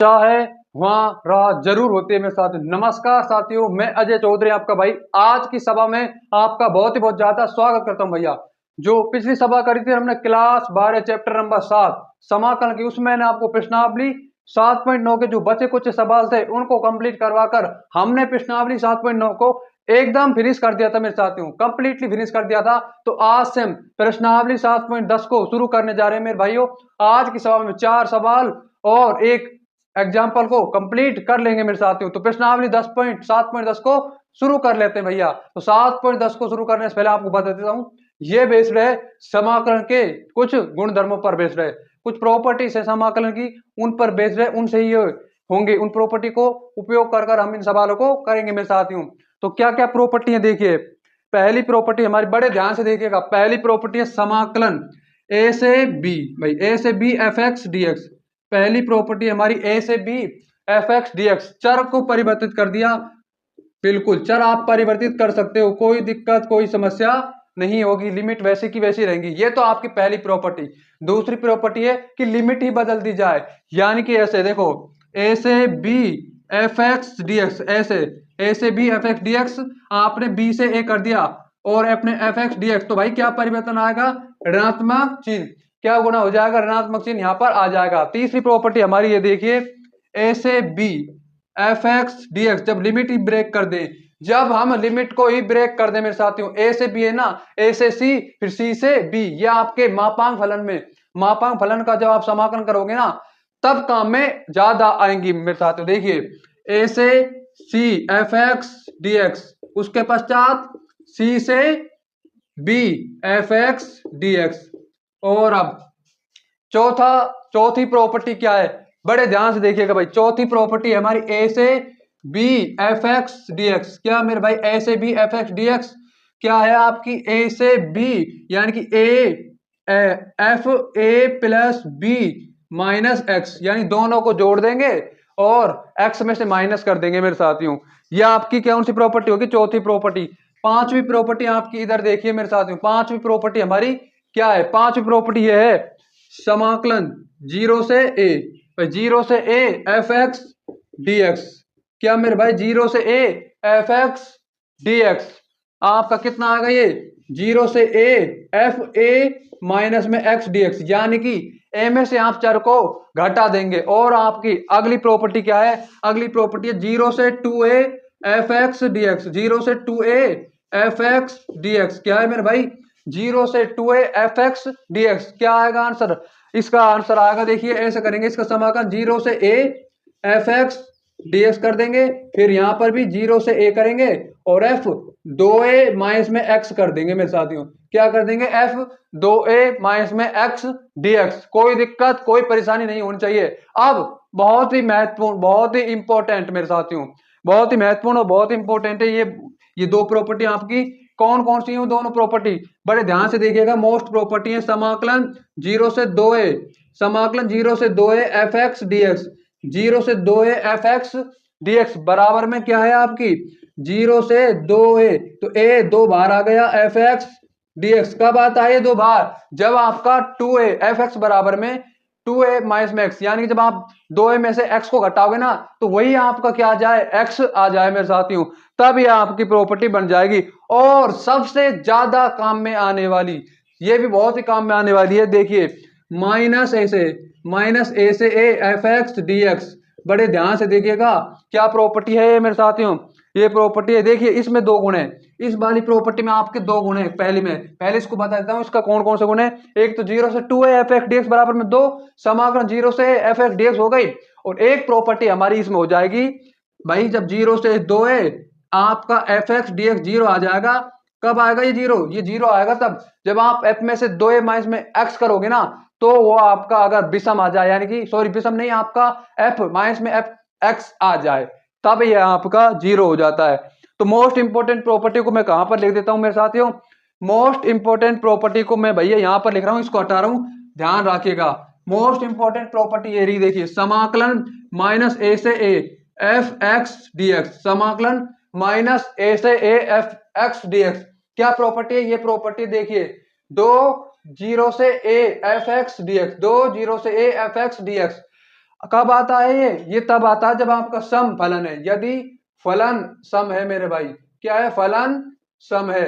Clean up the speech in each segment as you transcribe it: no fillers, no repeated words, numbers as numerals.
क्या है वहाँ राह जरूर होती है मेरे साथ। नमस्कार साथियों, मैं अजय चौधरी आपका भाई आज की सभा में आपका बहुत ज्यादा स्वागत करता हूँ भैया। जो पिछली सभा करी थी हमने क्लास 12 चैप्टर नंबर 7 समाकलन की, उसमें मैंने आपको प्रश्नावली 7.9 के जो बचे कुछ सवाल थे उनको कंप्लीट करवाकर हमने प्रश्नावली 7.9 को एकदम फिनिश कर दिया था मेरे साथियों, कंप्लीटली फिनिश कर दिया था। तो आज से हम प्रश्नावली 7.10 को शुरू करने जा रहे हैं मेरे भाइयों। आज की सभा में 4 सवाल और एक एग्जाम्पल को कंप्लीट कर लेंगे मेरे साथियों। तो प्रश्नावली 7.10 को शुरू कर लेते हैं भैया। तो 7.10 को शुरू करने से पहले आपको बता देता हूँ, ये बेस्ड है समाकलन के कुछ गुण धर्मों पर बेस्ड है, कुछ प्रॉपर्टीज है समाकलन की उन पर बेस्ड है, उनसे ही होंगे। उन प्रॉपर्टी को उपयोग कर हम इन सवालों को करेंगे मेरे साथियों। तो क्या क्या प्रॉपर्टी है देखिए। पहली प्रॉपर्टी हमारी, बड़े ध्यान से देखिएगा, पहली प्रॉपर्टी है समाकलन ए से बी। भाई ए से B F x D X, पहली प्रॉपर्टी हमारी ए से B F x D X. चर को परिवर्तित कर दिया, बिल्कुल चर आप परिवर्तित कर सकते हो, कोई दिक्कत कोई समस्या नहीं होगी, लिमिट वैसे की वैसी रहेंगी। ये तो आपकी पहली प्रॉपर्टी। दूसरी प्रॉपर्टी है कि लिमिट ही बदल दी जाए, यानी कि ऐसे देखो ए से B F x D X, ऐसे ए से B F x D X, आपने बी से ए कर दिया और अपने एफ एक्स डी एक्स, तो भाई क्या परिवर्तन आएगा, ऋणात्मक चिन्ह क्या गुना हो जाएगा, ऋणात्मक चिन्ह यहाँ पर आ जाएगा। तीसरी प्रॉपर्टी हमारी ये देखिए, ए से B F x D X, जब लिमिट ही ब्रेक कर दे, जब हम लिमिट को ही ब्रेक कर दे मेरे साथियों, ए से बी है ना, ए से सी फिर सी से बी, ये आपके मापांक फलन में, मापांक फलन का जब आप समाकलन करोगे ना तब काम में ज्यादा आएंगी मेरे साथियों। देखिए ए से C F x D X, उसके पश्चात सी से B F x D X. और अब चौथी प्रॉपर्टी क्या है, बड़े ध्यान से देखिएगा भाई। चौथी प्रॉपर्टी हमारी ए से B F x D x. क्या मेरे भाई ए से B F x D x क्या है आपकी, ए से बी यानी कि A F A plus B minus X, यानी दोनों को जोड़ देंगे और एक्स में से माइनस कर देंगे मेरे साथियों। यह आपकी कौन सी प्रॉपर्टी होगी, चौथी प्रॉपर्टी। पांचवी प्रॉपर्टी आपकी इधर देखिए मेरे साथियों, पांचवी प्रॉपर्टी हमारी क्या है, पांचवी प्रॉपर्टी यह है समाकलन 0 से ए, 0 से a f x D x. क्या मेरे भाई 0 से a f x D x आपका कितना आ गया, ये 0 से ए एफ ए माइनस में एक्स डी एक्स, यानी कि ए में से आप चर को घटा देंगे। और आपकी अगली प्रॉपर्टी क्या है, अगली प्रॉपर्टी है 0 से 2a F x D x, 0 से 2a F x D x. क्या है मेरे भाई 0 से 2a F x D x, क्या आएगा आंसर, इसका आंसर आएगा देखिए ऐसे करेंगे, इसका समाकलन 0 से a F x D x कर देंगे, फिर यहां पर भी 0 से a करेंगे और f 2a माइनस में x कर देंगे मेरे साथियों। क्या कर देंगे, f 2a माइनस में x dx। कोई दिक्कत कोई परेशानी नहीं होनी चाहिए। अब बहुत ही महत्वपूर्ण, बहुत ही इंपॉर्टेंट मेरे साथियों, बहुत ही महत्वपूर्ण और बहुत इंपॉर्टेंट है ये दो प्रॉपर्टी आपकी। कौन कौन सी है दोनों प्रॉपर्टी, बड़े ध्यान से देखिएगा। मोस्ट प्रॉपर्टी है समाकलन 0 से 2a, समाकलन 0 से 2a F x D x, 0 से 2a F x D x बराबर में क्या है आपकी 0 से 2a, तो a दो बार आ गया एफ एक्स डी एक्स। कब आता है दो बार, जब आपका 2a एफ एक्स बराबर में 2a माइनस में x, यानी कि जब आप 2a में से x को घटाओगे ना तो वही आपका क्या आ जाए, x आ जाए मेरे साथियों, तब ये आपकी प्रॉपर्टी बन जाएगी। और सबसे ज्यादा काम में आने वाली, ये भी बहुत ही काम में आने वाली है, देखिए माइनस ए से a f x D x. बड़े ध्यान से देखिएगा क्या प्रॉपर्टी है ये मेरे साथियों, ये प्रॉपर्टी है। देखिए इसमें दो गुण है, इस वाली प्रॉपर्टी में आपके दो गुण है। पहले इसको बता देता हूँ इसका कौन कौन से गुण है। एक तो 0 से 2a F x D x बराबर में 2, समाकलन 0 से एफ एक्स डी एक्स हो गई। और एक प्रॉपर्टी हमारी इसमें हो जाएगी भाई, जब 0 से 2a आपका एफ एक्स डी एक्स 0 आ जाएगा। कब आएगा ये 0, ये 0 आएगा तब जब आप f में से 2a माइनस में x करोगे ना, तो वो आपका अगर विषम आ जाए, यानी कि सॉरी विषम नहीं, आपका f माइनस में f x आ जाए, तब ये आपका 0 हो जाता है। तो मोस्ट इंपोर्टेंट प्रॉपर्टी को मैं कहां पर लिख देता हूं मेरे साथियों, मोस्ट इंपोर्टेंट प्रॉपर्टी को मैं भैया यहां पर लिख रहा हूं, इसको हटा रहा हूं, ध्यान रखिएगा। मोस्ट इंपोर्टेंट प्रॉपर्टी ये रही, देखिए समाकलन माइनस ए से a f x D x, समाकलन माइनस ए से a f x D x. क्या प्रॉपर्टी है ये प्रॉपर्टी, देखिए 2 0 से a F x D x, 2 0 से a F x D x. कब आता है ये तब आता है जब आपका सम फलन है। यदि फलन सम है मेरे भाई, क्या है, फलन सम है।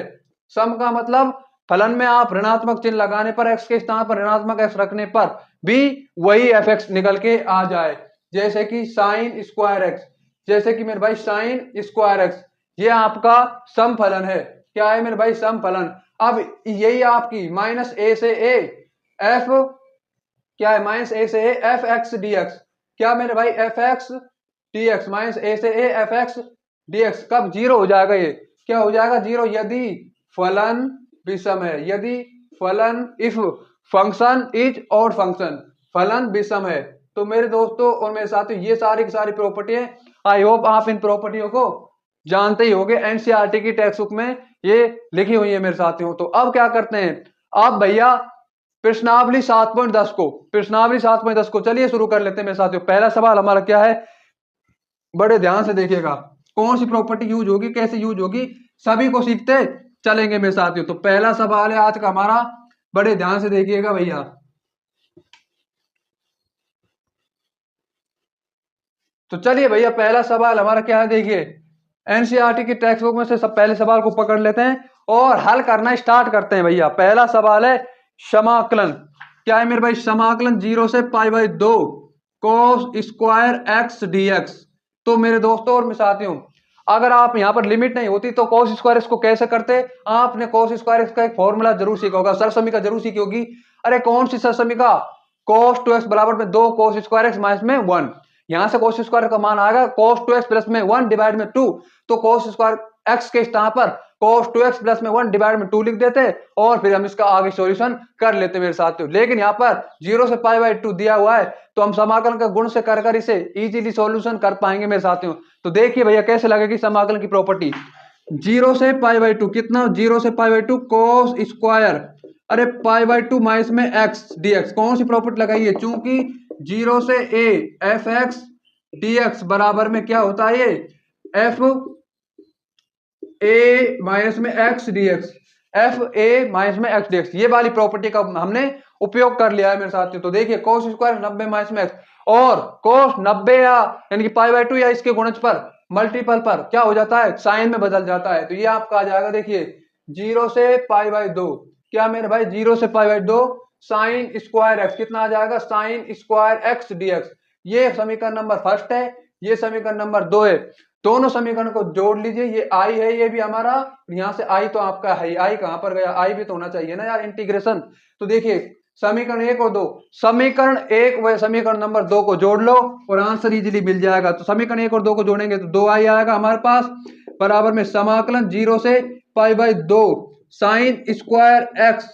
सम का मतलब फलन में आप ऋणात्मक चिन्ह लगाने पर, एक्स के स्थान पर ऋणात्मक एक्स रखने पर भी वही एफ एक्स निकल के आ जाए। जैसे कि साइन स्क्वायर एक्स, जैसे कि मेरे भाई साइन स्क्वायर एक्स, ये आपका सम फलन है। क्या है मेरे भाई, सम फलन। अब यही आपकी माइनस ए से ए एफ, क्या है, माइनस ए से a f x D x. क्या मेरे भाई, f x D x, minus a से a f x D x. कब जीरो हो जाएगा ये, क्या हो जाएगा, जीरो, यदि फलन विषम है। यदि फलन, if function is odd function, फलन विषम है। तो मेरे दोस्तों और मेरे साथियों, ये सारी की सारी प्रॉपर्टी है। आई होप आप इन प्रॉपर्टियों को जानते ही होंगे, एनसीईआरटी की टेक्स्ट बुक में ये लिखी हुई है मेरे साथियों। तो अब क्या करते हैं, अब भैया प्रश्नावली 7.10 को चलिए शुरू कर लेते हैं मेरे साथियों। पहला सवाल हमारा क्या है, बड़े ध्यान से देखिएगा, कौन सी प्रॉपर्टी यूज होगी, कैसे यूज होगी, सभी को सीखते चलेंगे मेरे साथियों। तो पहला सवाल है आज का हमारा, बड़े ध्यान से देखिएगा भैया। तो चलिए भैया, पहला सवाल हमारा क्या है, देखिए एनसीईआरटी की टेक्स्ट बुक में से सब पहले सवाल को पकड़ लेते हैं और हल करना स्टार्ट करते हैं भैया। पहला सवाल है समाकलन। क्या है मेरे भाई, समाकलन 0 से π/2 cos square x D x. तो मेरे दोस्तों और मेरे साथियों, अगर आप यहाँ पर लिमिट नहीं होती तो cos स्क्वायर एक्स को कैसे करते, आपने cos स्क्वायर एक्स का एक फॉर्मूला जरूर सीखा होगा, सरसमीका जरूर सीखी होगी। अरे कौन सी सरसमीका, cos 2x बराबर में 2 cos स्क्वायर एक्स माइनस में 1। यहां से cos स्क्वायर का मान आएगा cos 2x प्लस में 1 डिवाइड में 2। तो cos स्क्वायर एक्स के स्थान पर cos 2x प्लस में 1 डिवाइड में 2 लिख देते और फिर हम इसका आगे सॉल्यूशन कर लेते मेरे साथियों। लेकिन यहाँ पर 0 से π/2 दिया हुआ है तो हम समाकलन का गुण से कर इसे इजीली सॉल्यूशन कर पाएंगे मेरे साथियों। तो देखिए भैया कैसे लगेगी समाकलन की प्रॉपर्टी। 0 से π/2 कितना, 0 से π/2 cos स्क्वायर, अरे π/2 माइनस में x dx। कौन सी प्रॉपर्टी लगाई है, चूंकि 0 से a F x D x बराबर में क्या होता है, ये एफ ए माइनस में x D x, F A minus में एक्स डी एक्स, ये वाली प्रॉपर्टी का हमने उपयोग कर लिया है मेरे साथियों। तो देखिए cos स्क्वायर 90 माइनस में एक्स, और cos 90 या यानी कि π/2 या इसके गुणज पर मल्टीपल पर क्या हो जाता है, साइन में बदल जाता है। तो ये आपका आ जाएगा, देखिए 0 से π/2, क्या मेरे भाई, 0 से π/2 साइन स्क्वायर एक्स, कितना आ जाएगा, sine square x D x. ये समीकरण नंबर फर्स्ट है, ये समीकरण नंबर 2 है। दोनों समीकरण को जोड़ लीजिए, ये आई है, ये भी हमारा, यहाँ से आई तो आपका है, आई कहां पर गया, आई भी तो होना चाहिए ना यार, इंटीग्रेशन। तो देखिए समीकरण 1 और 2, समीकरण 1 व समीकरण नंबर 2 को जोड़ लो और आंसर इजीली मिल जाएगा। तो समीकरण 1 और 2 को जोड़ेंगे तो 2i आएगा हमारे पास, बराबर में समाकलन 0 से π/2 साइन स्क्वायर एक्स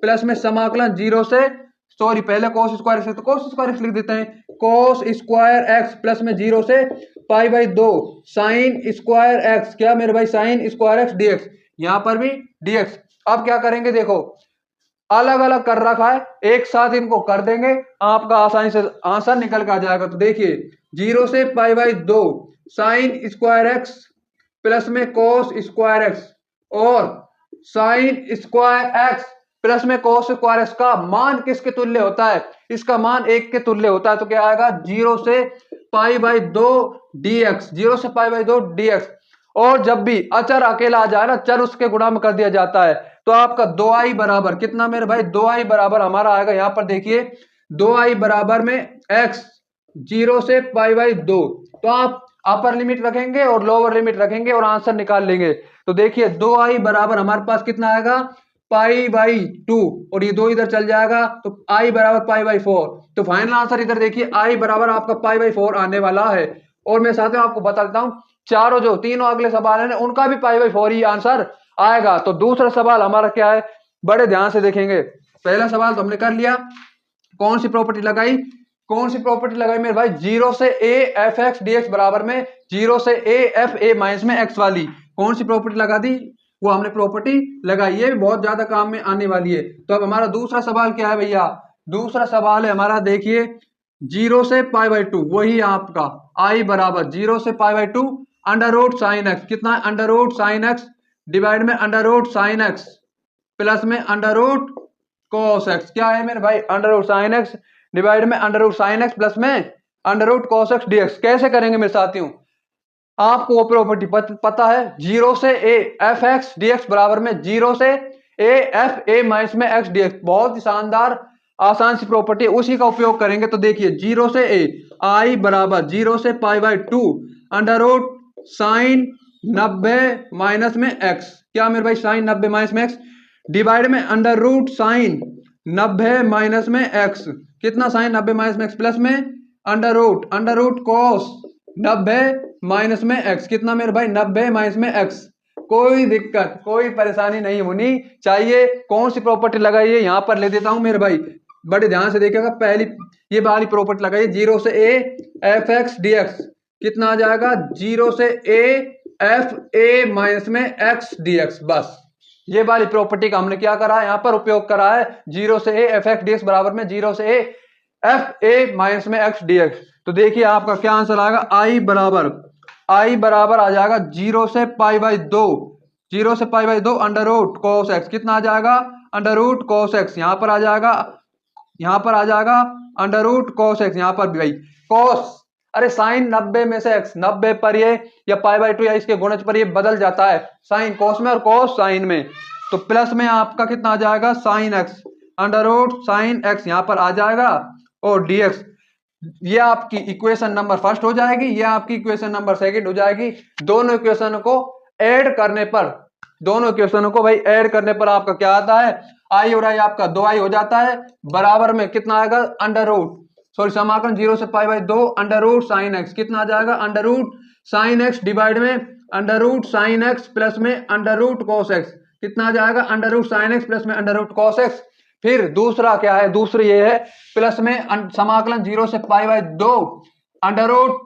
प्लस में समाकलन 0 से, सॉरी पहले cos स्क्वायर एक्स है तो cos स्क्वायर एक्स लिख देते हैं, cos स्क्वायर एक्स प्लस में 0 से π/2 साइन स्क्वायर एक्स, क्या मेरे भाई, साइन स्क्वायर एक्स dx, यहां पर भी dx। अब क्या करेंगे, देखो अलग अलग कर रखा है, एक साथ इनको कर देंगे, आपका आसानी से आंसर निकल के आ जाएगा। तो देखिए 0 से π/2 साइन स्क्वायर एक्स प्लस में cos स्क्वायर एक्स और साइन स्क्वायर एक्स प्लस में cos स्क्वायर एक्स का मान किसके तुल्य होता है, इसका मान 1 के तुल्य होता है। तो क्या आएगा, 0 से π/2 dx, 0 से π/2 dx। और जब भी अचर अकेला आ जाए ना, चर उसके गुणा में कर दिया जाता है। तो आपका 2i बराबर कितना मेरे भाई, 2i बराबर हमारा आएगा, यहां पर देखिए 2i बराबर में x 0 से π/2। तो आप अपर लिमिट रखेंगे और लोअर लिमिट रखेंगे और आंसर निकाल लेंगे। तो देखिए 2i बराबर हमारे पास कितना आएगा, π/2, और ये 2 इधर चल जाएगा तो i बराबर π/4। तो फाइनल आंसर इधर देखिए i बराबर आपका π/4 आने वाला है। और मैं साथ में आपको बता देता हूं, चारों जो तीनों अगले सवाल है उनका भी π/4 ही आंसर आएगा। तो दूसरा सवाल हमारा क्या है, बड़े ध्यान से देखेंगे। पहला सवाल तो हमने कर लिया, कौन सी प्रॉपर्टी लगाई, कौन सी प्रॉपर्टी लगाई मेरे भाई, 0 से a F x D x बराबर में 0 से a एफ ए माइनस में एक्स वाली कौन सी प्रॉपर्टी लगा दी, वो हमने प्रॉपर्टी लगाई, ये भी बहुत ज्यादा काम में आने वाली है। तो अब हमारा दूसरा सवाल क्या है भैया, दूसरा सवाल है हमारा, देखिए 0 से π/2, वही आपका i बराबर 0 से π/2 अंडर रूट साइन एक्स, कितना under root sine x divide में under root sine x plus में अंडर रूट cos एक्स, क्या है मेरे भाई, under root sine x divide में under root sine x plus में under root cos x D x. कैसे करेंगे मेरे साथियों, आपको वो प्रॉपर्टी पता है, जीरो से a f x D x बराबर में जीरो से ए एफ ए माइनस में एक्स डी एक्स। बहुत ही शानदार आसान सी प्रॉपर्टी, उसी का उपयोग करेंगे। तो देखिए जीरो से ए आई बराबर जीरो से pi by two under root sine 90 minus में एक्स। क्या मेरे भाई, साइन 90 माइनस में एक्स डिवाइड में अंडर रूट साइन 90 माइनस में एक्स। कितना, साइन 90 माइनस में एक्स प्लस में अंडर रूट कॉस 90 माइनस में एक्स। कितना मेरे भाई, 90 माइनस में एक्स। कोई दिक्कत कोई परेशानी नहीं होनी चाहिए। कौन सी प्रॉपर्टी लगाइए, यहां पर ले देता हूं मेरे भाई, बड़े ध्यान से देखिएगा। पहली ये वाली प्रॉपर्टी लगाइए, जीरो से a f x D x. कितना आ जाएगा, जीरो से ए एफ ए माइनस में एक्स डी एक्स। बस ये वाली प्रॉपर्टी का हमने क्या करा है, यहां पर उपयोग करा है। जीरो से a f x D x बराबर में जीरो से ए एफ ए माइनस में एक्स डी एक्स। तो देखिए आपका क्या आंसर आएगा, आई बराबर आ जाएगा जीरो से पाई बाई दो अंडर रूट कोस एक्स। कितना आ जाएगा, अंडर रूट कोस एक्स। यहां पर आ जाएगा अंडर रूट कोस एक्स। यहां पर भी भाई कोस, अरे साइन 90 में से एक्स, 90 पर ये या पाई बाई टू या इसके गुणज पर ये बदल जाता है, साइन कोस में और कोस साइन में। तो प्लस में आपका कितना आ जाएगा, sine X under root sine X यहां पर आ जाएगा और डीएक्स। ये आपकी इक्वेशन नंबर फर्स्ट हो जाएगी, ये आपकी इक्वेशन नंबर सेकंड हो जाएगी। दोनों इक्वेशन को ऐड करने पर आपका क्या आता है, आई और आई आपका 2i हो जाता है। बराबर में कितना आएगा, अंडर रूट समाकलन जीरो से पाई बाई दो अंडर रूट साइन एक्स। कितना आ जाएगा, under root sine x divide में under root sine x plus में अंडर रूट कॉस एक्स। कितना आ जाएगा, under root sine x plus में अंडर रूट कॉस एक्स। फिर दूसरा क्या है, दूसरी ये है प्लस में समाकलन जीरो से पाई बाई दो under root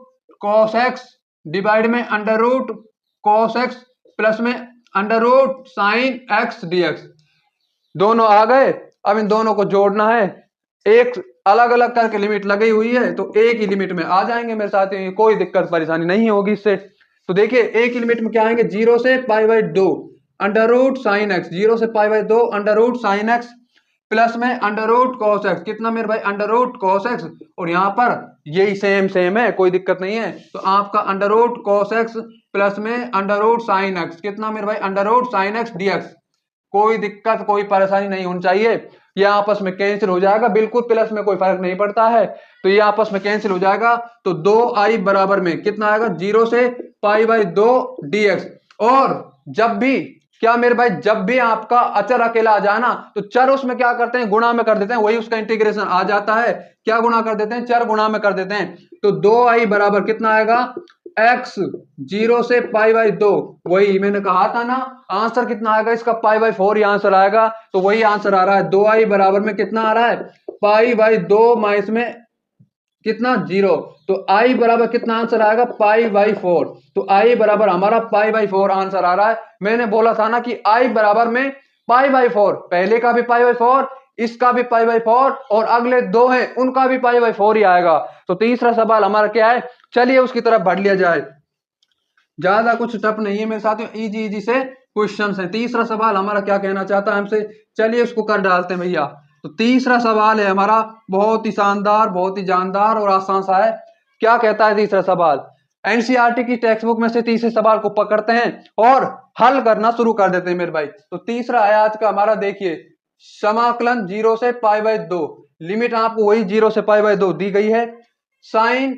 cos x divide में under root cos x plus में under root sine x dx. दोनों आ गए। अब इन दोनों को जोड़ना है, एक अलग अलग करके लिमिट लगी हुई है तो एक ही लिमिट में आ जाएंगे मेरे साथ, कोई दिक्कत परेशानी नहीं होगी इससे। तो देखिए एक ही लिमिट में क्या आएंगे, जीरो से पाई बाई दो under root sine X, zero से पाई बाई दो under root sine x plus में अंडर रूट कॉस एक्स। कितना मेरे भाई, अंडर रूट कॉस एक्स, और यहाँ पर यही सेम है, कोई दिक्कत नहीं है। तो आपका under root cos x plus में अंडर रूट साइन एक्स। कितना मेरे भाई, under root sine x D X. कोई दिक्कत कोई परेशानी नहीं होनी चाहिए। ये आपस में कैंसिल हो जाएगा, बिल्कुल प्लस में कोई फर्क नहीं पड़ता है, तो ये आपस में कैंसिल हो जाएगा। तो 2i बराबर में कितना आएगा, जीरो से पाई बाई दो डीएक्स। और जब भी क्या मेरे भाई, जब भी आपका अचर अकेला आ जाए ना, तो चर उसमें क्या करते हैं, गुणा में कर देते हैं, वही उसका इंटीग्रेशन आ जाता है। क्या गुणा कर देते हैं, चर गुणा में कर देते हैं। तो 2i बराबर कितना आएगा, x जीरो से पाई बाई दो, वही मैंने कहा था ना, आंसर कितना आएगा इसका, पाई बाई 4 ही आंसर आएगा। तो वही आंसर आ रहा है, 2i बराबर में कितना आ रहा है, पाई बाई दो माइनस में कितना, जीरो। तो i बराबर कितना आंसर आएगा, पाई बाई 4। तो i बराबर हमारा पाई बाई 4 आंसर आ रहा है। मैंने बोला था ना कि i बराबर में पाई बाई 4, पहले का भी पाई बाई 4, इसका भी पाई बाई 4, और अगले दो हैं उनका भी पाई बाई 4 ही आएगा। तो तीसरा सवाल हमारा क्या है, चलिए उसकी तरफ बढ़ लिया जाए। ज्यादा कुछ टफ नहीं है मेरे साथियों, इजी से क्वेश्चन है। तीसरा सवाल हमारा क्या कहना चाहता है हमसे, चलिए उसको कर डालते हैं भैया। तो तीसरा सवाल है हमारा बहुत ही शानदार, बहुत ही जानदार और आसान सा है। क्या कहता है तीसरा सवाल, एनसीईआरटी की टेक्स्ट बुक में से तीसरे सवाल को पकड़ते हैं और हल करना शुरू कर देते हैं मेरे भाई। तो तीसरा है आज का हमारा, देखिए समाकलन जीरो से पाई बाई दो, लिमिट आपको वही जीरो से पाई बाई दो दी गई है, साइन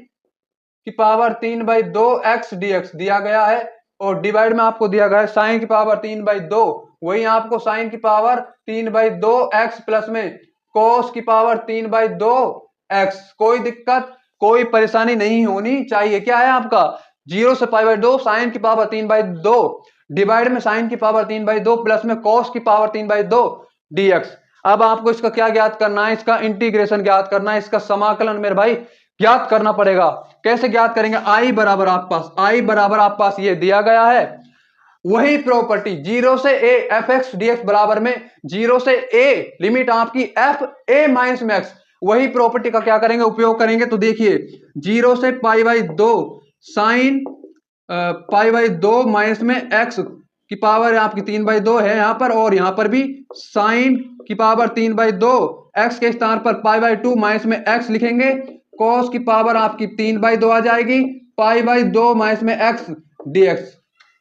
की पावर 3 बाई दो एक्स डीएक्स दिया गया है, और डिवाइड में आपको दिया गया है साइन की पावर 3 बाई दो, वही आपको साइन की पावर 3 बाई दो एक्स प्लस में कोस की पावर 3 बाई दो एक्स। कोई दिक्कत कोई परेशानी नहीं होनी चाहिए। क्या है आपका, जीरो से पाई बाई दो साइन की पावर 3 बाई दो डिवाइड में साइन की पावर 3 बाई दो प्लस में कोस की पावर 3 बाई दो डीएक्स। अब आपको इसका क्या ज्ञात करना है, इसका इंटीग्रेशन ज्ञात करना है, इसका समाकलन मेरे भाई ज्ञात करना पड़ेगा। कैसे ज्ञात करेंगे, आई बराबर आपके पास ये दिया गया है, वही प्रॉपर्टी जीरो से ए एफ एक्स डीएक्स बराबर में जीरो से ए लिमिट आपकी एफ ए माइनस में एक्स, वही प्रॉपर्टी का क्या करेंगे, उपयोग करेंगे। तो देखिए जीरो से पाई बाई दो साइन पाई बाई दो माइनस में एक्स की पावर आपकी 3 बाई दो है यहाँ पर, और यहाँ पर भी साइन की पावर 3 बाई दो एक्स के स्थान पर पाई बाई टू माइनस में एक्स लिखेंगे, कोस की पावर आपकी 3/2 आ जाएगी, π/2 माइनस में x dx।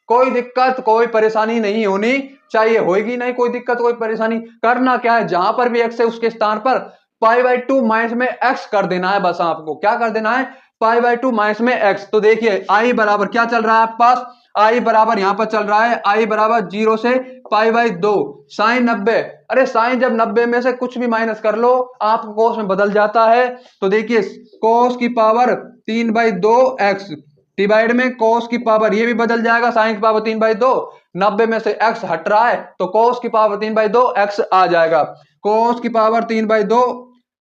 कोई दिक्कत कोई परेशानी नहीं होनी चाहिए, होगी नहीं कोई दिक्कत कोई परेशानी। करना क्या है, जहां पर भी x है उसके स्थान पर π/2 माइनस में x कर देना है, बस आपको क्या कर देना है, π/2 माइनस में x। तो देखिए i बराबर क्या चल रहा है आपके पास, i बराबर यहां पर चल रहा है i बराबर 0 से π/2 साइन 90। अरे साइन जब 90 में से कुछ भी माइनस कर लो आपको कोस में बदल जाता है। तो देखिए कोस की पावर 3/2 x डिवाइड में कोस की पावर ये भी बदल जाएगा, साइन की पावर 3/2, 90 में से x हट रहा है तो कोस की पावर 3/2 x आ जाएगा। कोस की पावर 3/2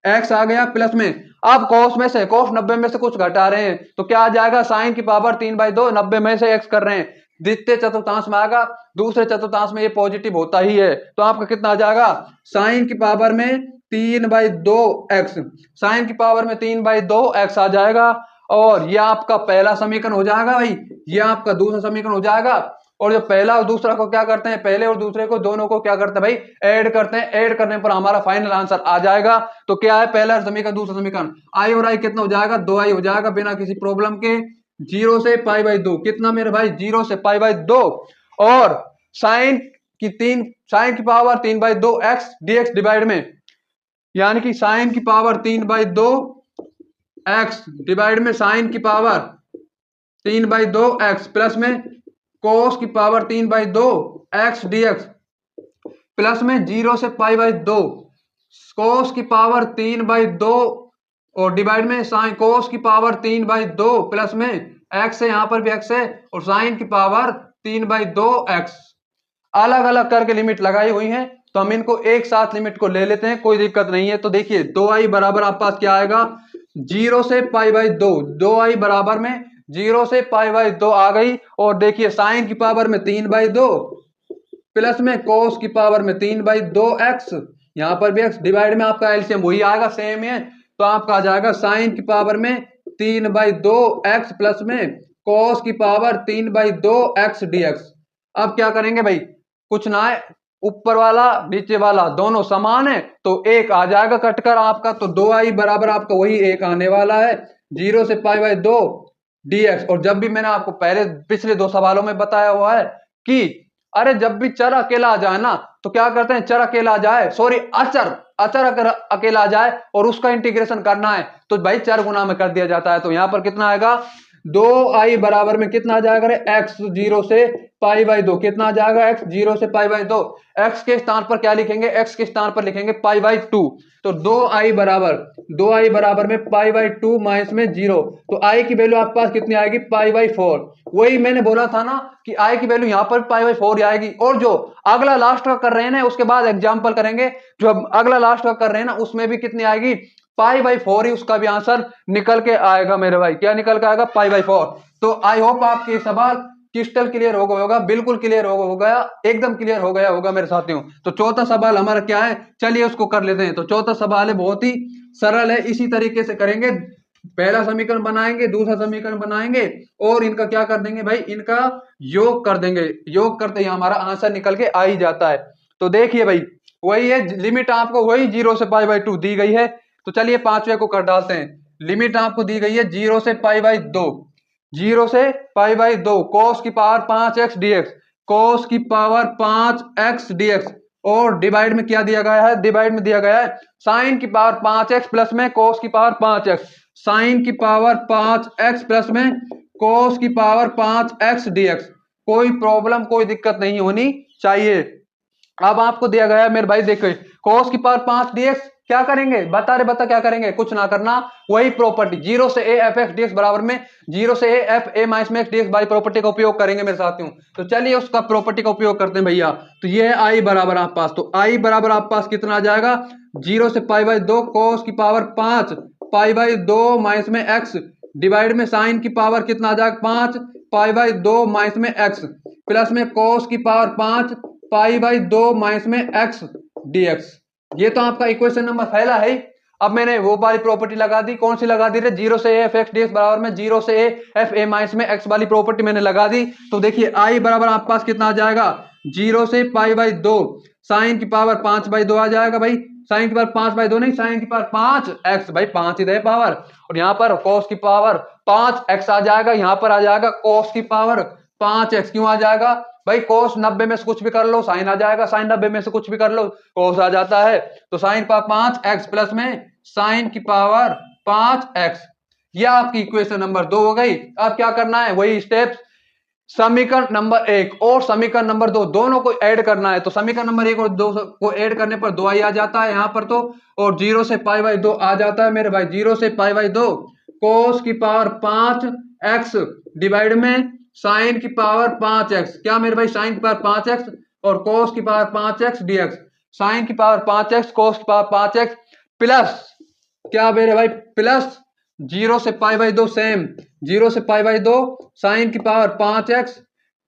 x आ गया, प्लस में अब कोस में से कोस 90 में से कुछ घटा रहे हैं तो क्या आ जाएगा, साइन की पावर 3/2, 90 में से x कर रहे हैं, द्वितीय चतुर्थांश में आएगा, दूसरे चतुर्थांश में ये पॉजिटिव होता ही है तो आपका कितना आ जाएगा, साइन की पावर में 3/2 x, साइन की पावर में 3/2 x आ जाएगा। और यह आपका पहला समीकरण हो जाएगा भाई, यह आपका दूसरा समीकरण हो जाएगा। और जो पहला और दूसरा को क्या करते हैं, पहले और दूसरे को दोनों को क्या करते हैं भाई, ऐड करते हैं, ऐड करने पर हमारा फाइनल आंसर आ जाएगा। तो क्या है, पहला समीकरण दूसरा समीकरण, आई और आई कितना हो जाएगा, 2i हो जाएगा बिना किसी प्रॉब्लम के, 0 से π/2 कितना मेरे भाई, 0 से π/2 और साइन की पावर 3/2 x dx डिवाइड में, यानी कि साइन की पावर 3/2 x डिवाइड में साइन की पावर 3/2 x प्लस में कोस की पावर 3/2 x dx प्लस में 0 से π/2 कोस की पावर 3/2 और डिवाइड में साइन कोस की पावर 3/2 प्लस में x है, यहां पर भी x है और साइन की पावर 3/2 x। अलग अलग करके लिमिट लगाई हुई है तो हम इनको एक साथ लिमिट को ले लेते हैं, कोई दिक्कत नहीं है। तो देखिए 2i बराबर आपके पास क्या आएगा, 0 से π/2, 2i बराबर में 0 से π/2 आ गई। और देखिए साइन की पावर में 3/2 प्लस में कोस की पावर में 3/2 x, यहां पर भी x डिवाइड में आपका एलसीएम वही आएगा, सेम है तो आपका आ जाएगा साइन की पावर में 3/2 x प्लस में कोस की पावर 3/2 x dx। अब क्या करेंगे भाई, कुछ ना है, ऊपर वाला नीचे वाला दोनों समान है तो एक आ जाएगा कटकर आपका, तो 2i बराबर आपका वही एक आने वाला है, 0 से π/2 dx। और जब भी मैंने आपको पहले पिछले दो सवालों में बताया हुआ है कि अरे जब भी चर अकेला आ जाए ना तो क्या करते हैं, चर अकेला आ जाए, सॉरी अचर अगर अकेला आ जाए और उसका इंटीग्रेशन करना है तो भाई चर गुना में कर दिया जाता है। तो यहां पर कितना आएगा, 2i बराबर में कितना आ जाएगा, x 0 से π/2 कितना आ जाएगा, x 0 से π/2, x के स्थान पर क्या लिखेंगे, x के स्थान पर लिखेंगे π/2। तो 2i बराबर में π/2 माइनस में 0, तो i की वैल्यू आपके पास कितनी आएगी, π/4। वही मैंने बोला था ना कि i की वैल्यू यहां पर π/4 आएगी। और जो अगला लास्ट का कर रहे हैं ना उसके बाद एग्जाम्पल करेंगे, जो अगला लास्ट का कर रहे हैं ना उसमें भी कितनी आएगी, π/4 ही उसका भी आंसर निकल के आएगा मेरे भाई, क्या निकल के आएगा, π/4। तो आई होप आपके सवाल क्रिस्टल क्लियर हो गया होगा, बिल्कुल क्लियर हो गया, एकदम क्लियर हो गया होगा मेरे साथियों। तो चौथा सवाल हमारा क्या है, चलिए उसको कर लेते हैं। तो चौथा सवाल है बहुत ही सरल है, इसी तरीके से करेंगे, पहला समीकरण बनाएंगे, दूसरा समीकरण बनाएंगे और इनका क्या कर देंगे भाई, इनका योग कर देंगे, योग करते ही हमारा आंसर निकल के आ ही जाता है। तो देखिए भाई वही है, लिमिट आपको वही 0 से π/2 दी गई है। तो चलिए पांचवे को कर डालते हैं, लिमिट आपको दी गई है 0 से π/2, 0 से π/2 कोस की पावर 5x dx, कोस की पावर 5x dx और डिवाइड में क्या दिया गया है, डिवाइड में दिया गया है साइन की पावर 5x प्लस में कोस की पावर 5x, साइन की पावर 5x प्लस में कोस की पावर 5x dx। कोई प्रॉब्लम कोई दिक्कत नहीं होनी चाहिए। अब आपको दिया गया है मेरे भाई, देखो कोस की पावर 5 dx क्या करेंगे, बता क्या करेंगे, कुछ ना करना, वही प्रॉपर्टी 0 से a f x dx बराबर में 0 से a f a माइनस में x dx वाली प्रॉपर्टी का उपयोग करेंगे मेरे साथियों। तो चलिए उसका प्रॉपर्टी का उपयोग करते हैं भैया। तो ये है i बराबर आप पास, तो i बराबर आप पास कितना आ जाएगा, 0 से π/2 कोस की पावर 5 π/2 माइनस में x डिवाइड में साइन की पावर कितना आ जाएगा, 5 π/2 माइनस में x प्लस में कोस की पावर 5 π/2 माइनस में x dx। ये तो आपका इक्वेशन नंबर पहला है। अब मैंने वो वाली प्रॉपर्टी लगा दी, कौन सी लगा दी रे, 0 से a f x dx बराबर में 0 से a f a माइनस में x वाली प्रॉपर्टी मैंने लगा दी। तो देखिए i बराबर आपके पास कितना आ जाएगा, 0 से π/2 साइन की पावर 5/2 आ जाएगा भाई, साइन की पावर 5/2 नहीं, साइन की पावर 5x भाई, 5 इधर पावर, और यहाँ पर cos की पावर 5x आ जाएगा, यहाँ पर आ जाएगा cos की पावर 5x। क्यों आ जाएगा भाई, cos 90 में से कुछ भी कर लो साइन आ जाएगा, साइन 90 में से कुछ भी कर लो cos आ जाता है। तो साइन पावर 5x प्लस में साइन की पावर 5x, यह आपकी इक्वेशन नंबर 2 हो गई। अब क्या करना है, वही स्टेप्स, समीकरण नंबर 1 और समीकरण नंबर 2 दोनों को ऐड करना है। तो समीकरण नंबर 1 और 2 को ऐड करने पर 2i आ जाता है यहाँ पर, तो और 0 से π/2 आ जाता है मेरे भाई, 0 से π/2 cos की पावर 5x डिवाइड में साइन की पावर 5x, क्या मेरे भाई, साइन की पावर 5x और cos की पावर 5x dx, साइन की पावर 5x cos की पावर 5x प्लस क्या मेरे भाई, प्लस 0 से π/2 सेम, 0 से π/2 साइन की पावर 5x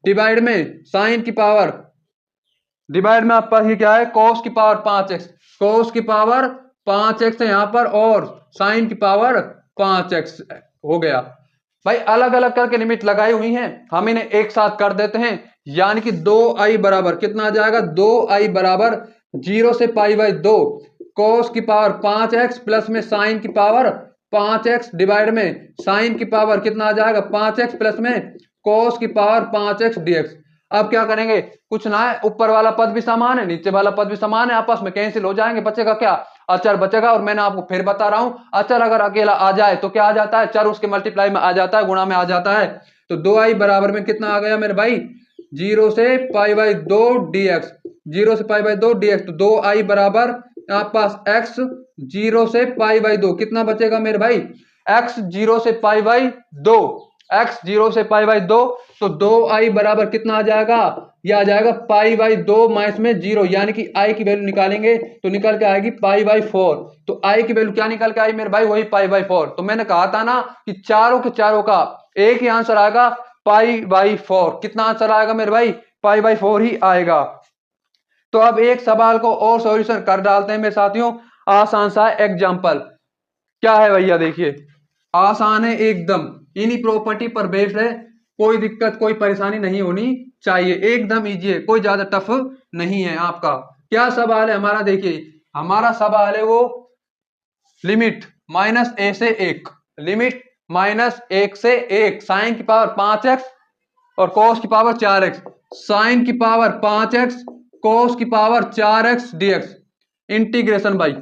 डिवाइड में साइन की पावर, डिवाइड में आपका ये क्या है, cos की पावर 5x, cos की पावर 5x है यहाँ पर, और साइन की पावर 5x हो गया भाई। अलग अलग करके लिमिट लगाई हुई हैं, हम इन्हें एक साथ कर देते हैं, यानी कि 2i बराबर कितना आ जाएगा, 2i बराबर 0 से π/2 cos की पावर 5x प्लस में साइन की पावर 5x डिवाइड में साइन की पावर कितना आ जाएगा, 5x प्लस में cos की पावर 5x dx। अब क्या करेंगे, कुछ ना है, ऊपर वाला पद भी समान है, नीचे वाला पद भी समान है, आपस में कैंसिल हो जाएंगे, बचेगा क्या, अचर बचेगा। और मैंने आपको फिर बता रहा हूं, अचर अगर अकेला आ जाए तो क्या आ जाता है, चर उसके मल्टीप्लाई में आ जाता है, गुणा में आ जाता है। तो 2i बराबर में कितना आ गया मेरे भाई, 0 से π/2 dx, 0 से π/2 dx, तो 2i बराबर आपके पास x 0 से π/2 कितना बचेगा मेरे भाई, x 0 से π/2, x 0 से π/2, तो 2i बराबर कितना आ जाएगा, यह आ जाएगा π/2 माइनस में 0, यानी कि i की वैल्यू निकालेंगे तो निकल के आएगी π/4। तो i की वैल्यू क्या निकल के आई मेरे भाई, वही π/4। तो मैंने कहा था ना कि चारों के चारों का एक ही आंसर आएगा, π/4। कितना आंसर आएगा मेरे भाई, π/4 ही आएगा। तो अब एक सवाल को और सॉल्यूशन कर डालते हैं मेरे साथियों, आसान सा एग्जाम्पल। क्या है भैया, देखिए आसान है एकदम, इन्हीं प्रॉपर्टी पर बेस्ड है, कोई दिक्कत कोई परेशानी नहीं होनी चाहिए, एकदम इजी है, कोई ज्यादा टफ नहीं है आपका। क्या सवाल है हमारा, देखिए हमारा सवाल है वो लिमिट -a से 1, लिमिट -1 से 1 साइन की पावर 5x और cos की पावर 4x, साइन की पावर 5x cos की power 4x dx, integration by.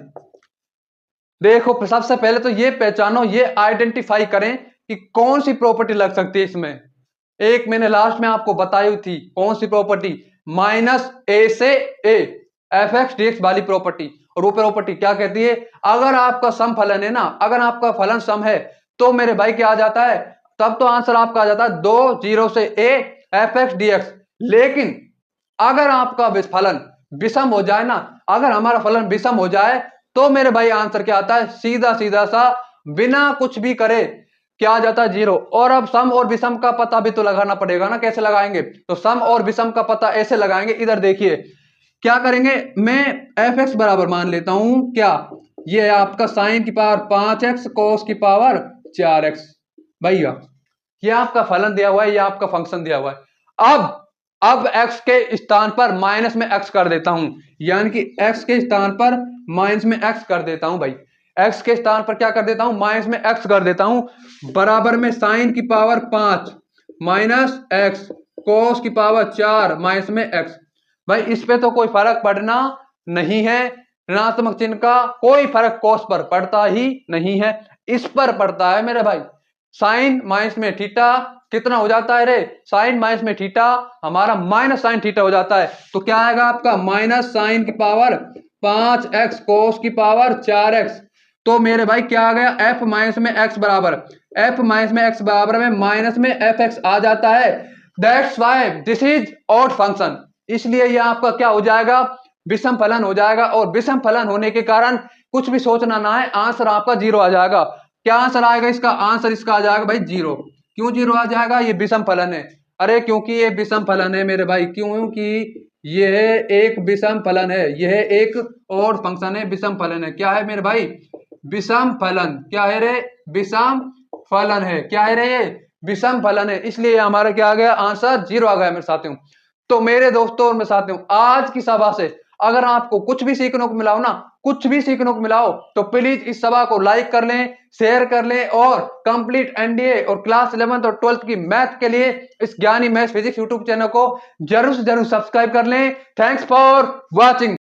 देखो सबसे पहले तो ये पहचानो, ये आइडेंटिफाई करें कि कौन सी प्रॉपर्टी लग सकती है इसमें। एक मैंने लास्ट में आपको बताई थी, कौन सी प्रॉपर्टी, -a से a fx dx वाली प्रॉपर्टी। और वो प्रॉपर्टी क्या कहती है, अगर आपका सम फलन है ना, अगर आपका फलन सम है तो मेरे भाई क्या आ जाता है, तब तो आंसर आपका आ जाता है 2 0 से a fx dx। लेकिन अगर आपका फलन विषम हो जाए ना, अगर हमारा फलन विषम हो जाए तो मेरे भाई आंसर क्या आता है, सीधा सीधा सा बिना कुछ भी करे क्या आ जाता है, 0। और अब सम और विषम का पता भी तो लगाना पड़ेगा ना, कैसे लगाएंगे, तो सम और विषम का पता ऐसे लगाएंगे। इधर देखिए क्या करेंगे, मैं fx बराबर मान लेता हूं क्या, ये है आपका साइन की पावर 5x cos की पावर 4x। भैया ये आपका फलन दिया हुआ है, ये आपका फंक्शन दिया हुआ है। अब x के स्थान पर माइनस में x कर देता हूं, यानी कि x के स्थान पर माइनस में x कर देता हूं भाई, x के स्थान पर क्या कर देता हूं, माइनस में x कर देता हूं, बराबर में साइन की पावर 5 माइनस x cos की पावर 4 माइनस में x। भाई इस पे तो कोई फर्क पड़ना नहीं है, ऋणात्मक चिन्ह का कोई फर्क cos पर पड़ता ही नहीं है, इस पर पड़ता है मेरे भाई। साइन माइनस में थीटा कितना हो जाता है रे, साइन माइनस में थीटा हमारा माइनस साइन थीटा हो जाता है। तो क्या आएगा आपका, माइनस साइन की पावर 5x cos की पावर 4x। तो मेरे भाई क्या आ गया, f माइनस में x बराबर, f माइनस में x बराबर में माइनस में fx आ जाता है। That's why this is odd function, इसलिए यह आपका क्या हो जाएगा, विषम फलन हो जाएगा। और विषम फलन होने के कारण कुछ भी सोचना ना है, आंसर आपका 0 आ जाएगा। क्या आंसर आएगा इसका, आंसर इसका आ जाएगा भाई 0। क्यों 0 आ जाएगा, ये विषम फलन है, अरे क्योंकि ये विषम फलन है मेरे भाई, क्योंकि यह एक विषम फलन है, यह एक और फंक्शन है, विषम फलन है। क्या है मेरे भाई, विषम फलन, क्या है रे, विषम फलन है, क्या है रे, ये विषम फलन है, इसलिए हमारा क्या आ गया, आंसर 0 आ गया मेरे साथियों। तो मेरे दोस्तों और मेरे साथियों, आज की सभा से अगर आपको कुछ भी सीखने को मिला हो ना, कुछ भी सीखने को मिला हो, तो प्लीज इस सभा को लाइक कर लें, शेयर कर लें और कंप्लीट एनडीए और क्लास 11th और 12th की मैथ के लिए इस ज्ञानी मैथ्स फिजिक्स यूट्यूब चैनल को जरूर से जरूर सब्सक्राइब कर लें। Thanks for watching.